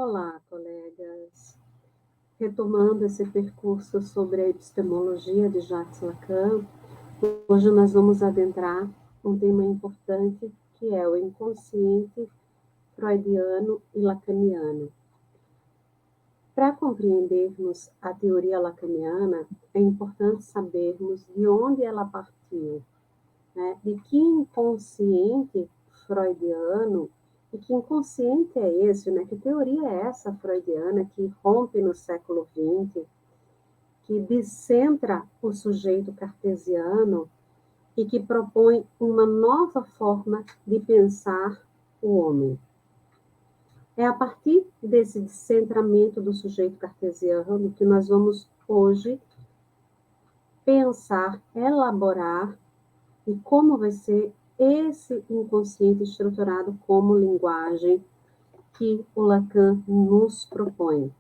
Olá, colegas. Retomando esse percurso sobre a epistemologia de Jacques Lacan, hoje nós vamos adentrar um tema importante que é o inconsciente freudiano e lacaniano. Para compreendermos a teoria lacaniana, é importante sabermos de onde ela partiu, né? De que inconsciente freudiano. E que inconsciente é esse, né? Que teoria é essa freudiana que rompe no século XX, que descentra o sujeito cartesiano e que propõe uma nova forma de pensar o homem? É a partir desse descentramento do sujeito cartesiano que nós vamos hoje pensar, elaborar e como vai ser esse inconsciente estruturado como linguagem que o Lacan nos propõe.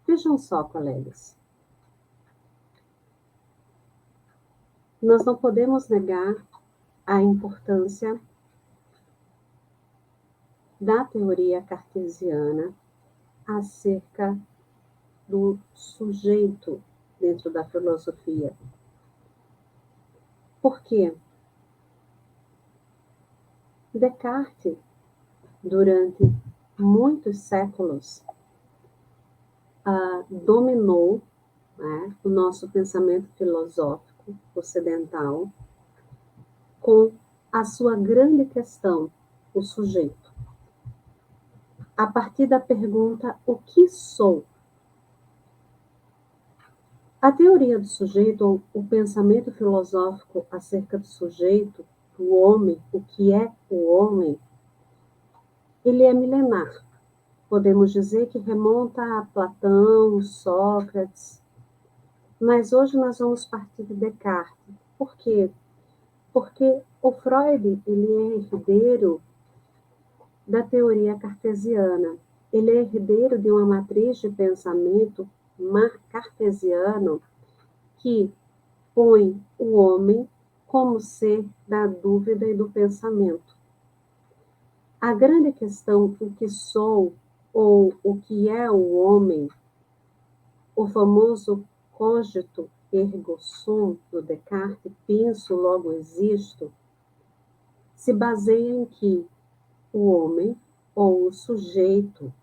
Vejam só, colegas. Nós não podemos negar a importância da teoria cartesiana acerca do sujeito dentro da filosofia. Por quê? Descartes, durante muitos séculos, dominou, né, o nosso pensamento filosófico ocidental com a sua grande questão, o sujeito. A partir da pergunta, o que sou? A teoria do sujeito, ou o pensamento filosófico acerca do sujeito, do homem, o que é o homem, ele é milenar. Podemos dizer que remonta a Platão, Sócrates, mas hoje nós vamos partir de Descartes. Por quê? Porque o Freud, ele é herdeiro da teoria cartesiana. Ele é herdeiro de uma matriz de pensamento cartesiano que põe o homem como ser da dúvida e do pensamento. A grande questão, o que sou ou o que é o homem, o famoso cogito ergo sum do Descartes, penso, logo existo, se baseia em que o homem ou o sujeito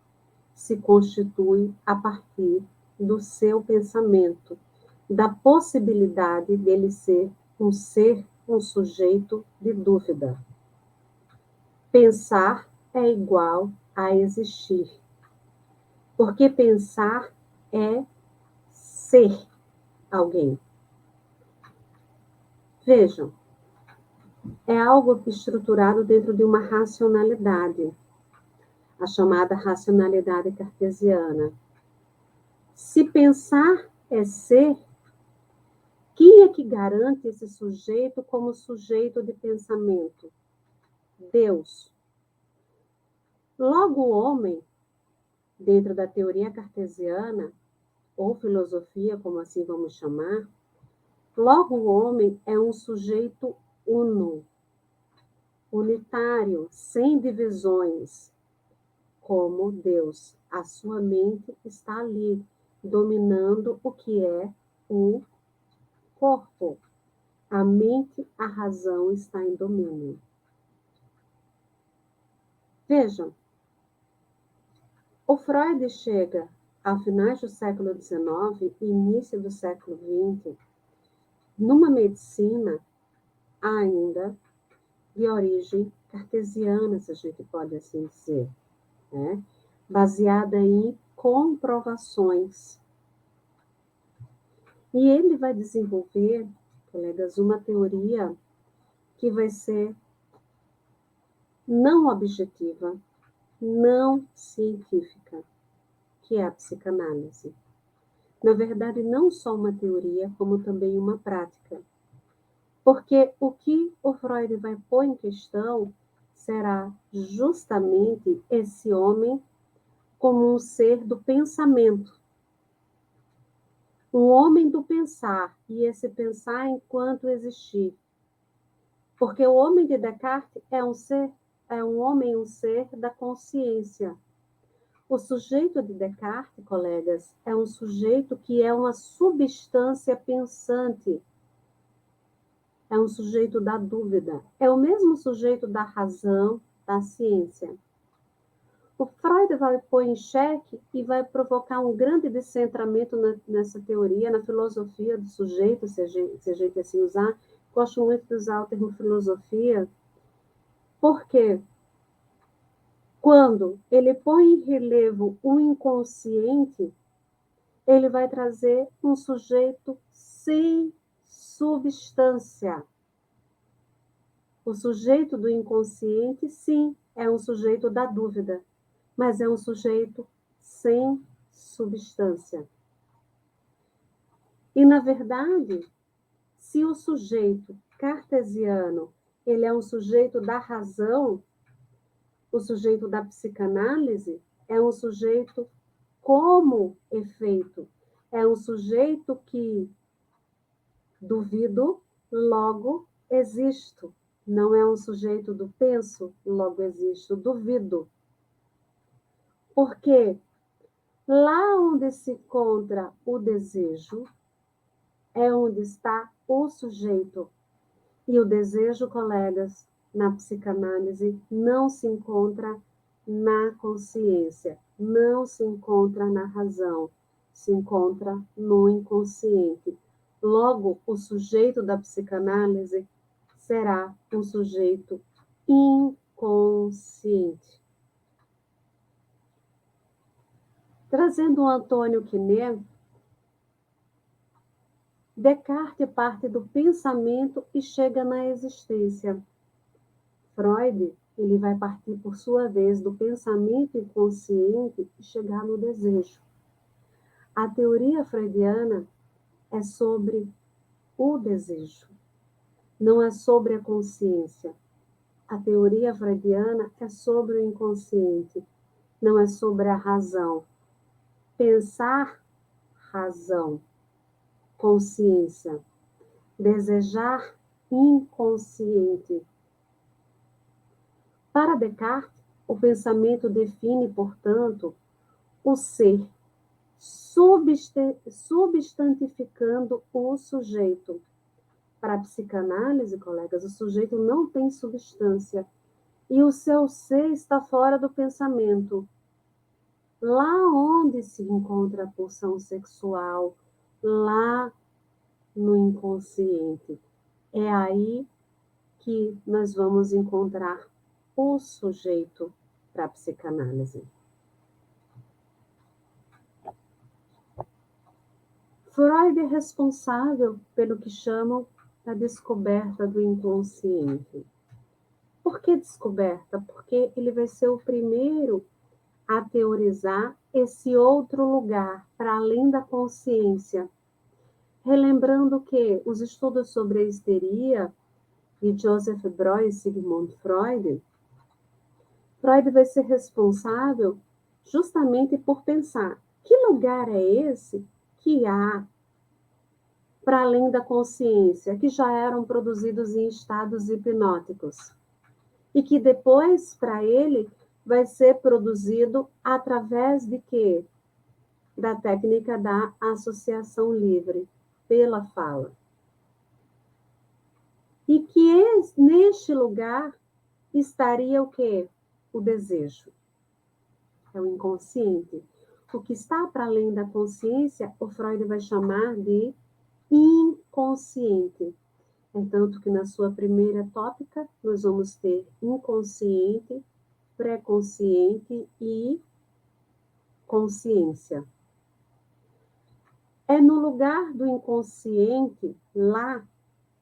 se constitui a partir do seu pensamento, da possibilidade dele ser, um sujeito de dúvida. Pensar é igual a existir, porque pensar é ser alguém. Vejam, é algo estruturado dentro de uma racionalidade, a chamada racionalidade cartesiana. Se pensar é ser, quem é que garante esse sujeito como sujeito de pensamento? Deus. Logo, o homem, dentro da teoria cartesiana, ou filosofia, como assim vamos chamar, logo o homem é um sujeito uno, unitário, sem divisões, como Deus. A sua mente está ali, dominando o que é o corpo. A mente, a razão está em domínio. Vejam, o Freud chega a finais do século XIX e início do século XX numa medicina ainda de origem cartesiana, se a gente pode assim dizer, né? Baseada em comprovações. E ele vai desenvolver, colegas, uma teoria que vai ser não objetiva, não científica, que é a psicanálise. Na verdade, não só uma teoria, como também uma prática. Porque o que o Freud vai pôr em questão será justamente esse homem como um ser do pensamento. Um homem do pensar, e esse pensar enquanto existir. Porque o homem de Descartes é um ser é um homem, um ser da consciência. O sujeito de Descartes, colegas, é um sujeito que é uma substância pensante, é um sujeito da dúvida, é o mesmo sujeito da razão, da ciência. O Freud vai pôr em xeque e vai provocar um grande descentramento nessa teoria, na filosofia do sujeito, se a gente assim usar. Gosto muito de usar o termo filosofia, porque quando ele põe em relevo o inconsciente, ele vai trazer um sujeito sem substância. O sujeito do inconsciente, sim, é um sujeito da dúvida, mas é um sujeito sem substância. E, na verdade, se o sujeito cartesiano ele é um sujeito da razão, o sujeito da psicanálise é um sujeito como efeito, é um sujeito que duvido, logo existo. Não é um sujeito do penso, logo existo, duvido. Porque lá onde se encontra o desejo, é onde está o sujeito. E o desejo, colegas, na psicanálise, não se encontra na consciência, não se encontra na razão, se encontra no inconsciente. Logo, o sujeito da psicanálise será um sujeito inconsciente. Trazendo o Antônio Quinet, Descartes parte do pensamento e chega na existência. Freud, ele vai partir, por sua vez, do pensamento inconsciente e chegar no desejo. A teoria freudiana é sobre o desejo, não é sobre a consciência. A teoria freudiana é sobre o inconsciente, não é sobre a razão. Pensar, razão, consciência. Desejar, inconsciente. Para Descartes, o pensamento define, portanto, o ser, substantificando o sujeito. Para a psicanálise, colegas, o sujeito não tem substância e o seu ser está fora do pensamento. Lá onde se encontra a pulsão sexual, lá no inconsciente. É aí que nós vamos encontrar o sujeito para a psicanálise. Freud é responsável pelo que chamam a descoberta do inconsciente. Por que descoberta? Porque ele vai ser o primeiro a teorizar esse outro lugar, para além da consciência. Relembrando que os estudos sobre a histeria de Joseph Breuer e Sigmund Freud, Freud vai ser responsável justamente por pensar que lugar é esse que há para além da consciência, que já eram produzidos em estados hipnóticos. E que depois, para ele, vai ser produzido através de quê? Da técnica da associação livre, pela fala. E que neste lugar estaria o quê? O desejo. É o inconsciente. O que está para além da consciência, o Freud vai chamar de inconsciente. É tanto que na sua primeira tópica, nós vamos ter inconsciente, pré-consciente e consciência. É no lugar do inconsciente, lá,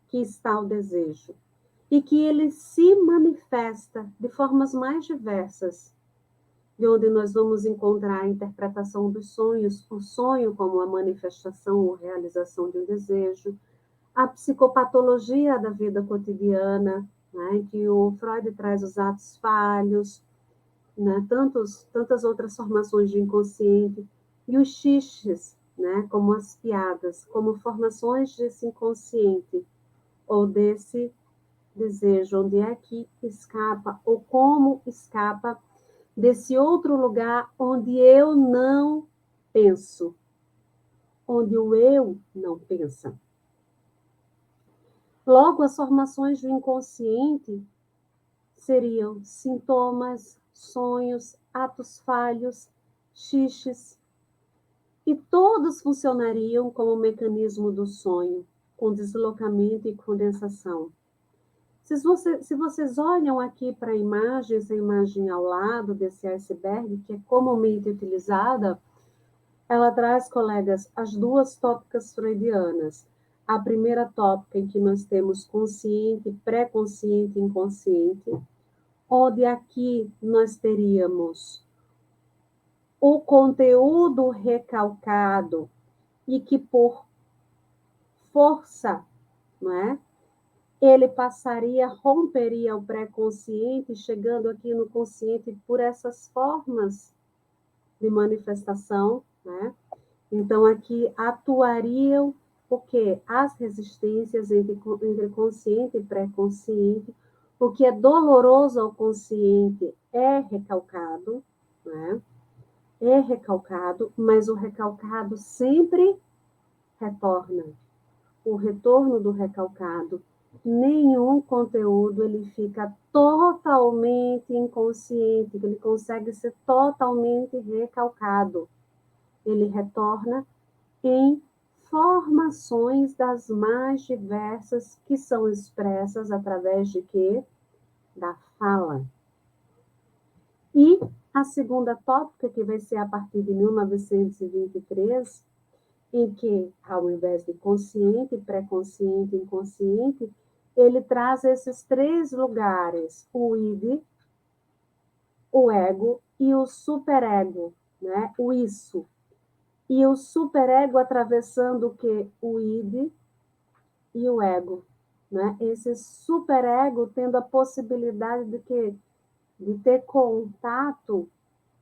que está o desejo. E que ele se manifesta de formas mais diversas, de onde nós vamos encontrar a interpretação dos sonhos, o sonho como a manifestação ou realização de um desejo, a psicopatologia da vida cotidiana, né, que o Freud traz os atos falhos, né, tantas outras formações de inconsciente, e os xixes, né, como as piadas, como formações desse inconsciente, ou desse desejo, onde é que escapa, ou como escapa desse outro lugar onde eu não penso, onde o eu não pensa. Logo, as formações do inconsciente seriam sintomas, sonhos, atos falhos, xixes, e todos funcionariam como o mecanismo do sonho, com deslocamento e condensação. Se vocês olham aqui para a imagem, essa imagem ao lado desse iceberg, que é comumente utilizada, ela traz, colegas, as duas tópicas freudianas. A primeira tópica em que nós temos consciente, pré-consciente e inconsciente, onde aqui nós teríamos o conteúdo recalcado e que por força, não é? Ele passaria, romperia o pré-consciente, chegando aqui no consciente por essas formas de manifestação, né? Então, aqui atuariam o quê? As resistências entre consciente e pré-consciente. O que é doloroso ao consciente é recalcado, né? É recalcado, mas o recalcado sempre retorna. O retorno do recalcado, nenhum conteúdo ele fica totalmente inconsciente, ele consegue ser totalmente recalcado. Ele retorna em formações das mais diversas que são expressas através de quê? Da fala. E a segunda tópica, que vai ser a partir de 1923, em que, ao invés de consciente, pré-consciente e inconsciente, ele traz esses três lugares, o id, o ego e o superego, né? O isso. E o superego atravessando o quê? O id e o ego, né? Esse superego tendo a possibilidade de quê? De ter contato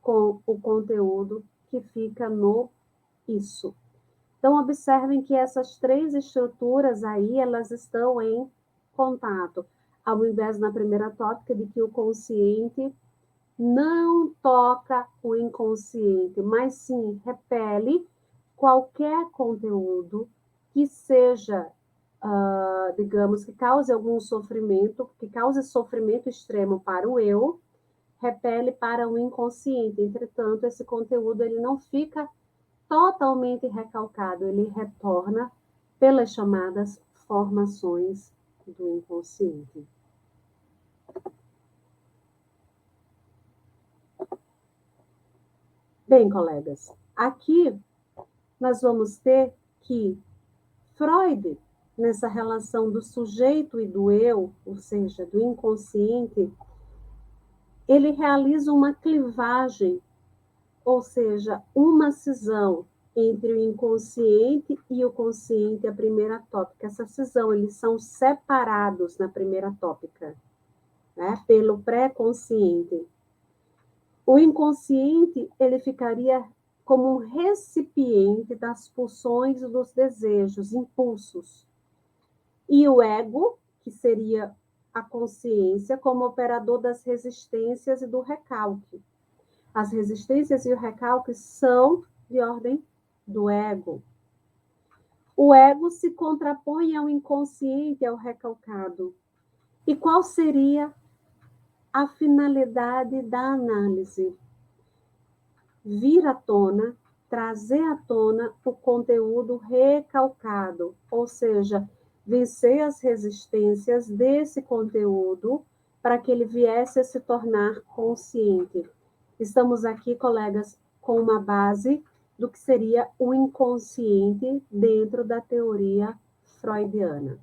com o conteúdo que fica no isso. Então, observem que essas três estruturas aí, elas estão em contato. Ao invés, na primeira tópica, de que o consciente não toca o inconsciente, mas sim repele qualquer conteúdo que seja, digamos, que cause algum sofrimento, que cause sofrimento extremo para o eu, repele para o inconsciente. Entretanto, esse conteúdo ele não fica totalmente recalcado, ele retorna pelas chamadas formações do inconsciente. Bem, colegas, aqui nós vamos ter que Freud, nessa relação do sujeito e do eu, ou seja, do inconsciente, ele realiza uma clivagem, ou seja, uma cisão entre o inconsciente e o consciente, a primeira tópica. Essa cisão, eles são separados na primeira tópica, né, pelo pré-consciente. O inconsciente, ele ficaria como um recipiente das pulsões e dos desejos, impulsos. E o ego, que seria a consciência, como operador das resistências e do recalque. As resistências e o recalque são de ordem do ego. O ego se contrapõe ao inconsciente, ao recalcado. E qual seria a finalidade da análise? Vir à tona, trazer à tona o conteúdo recalcado, ou seja, vencer as resistências desse conteúdo para que ele viesse a se tornar consciente. Estamos aqui, colegas, com uma base do que seria o inconsciente dentro da teoria freudiana.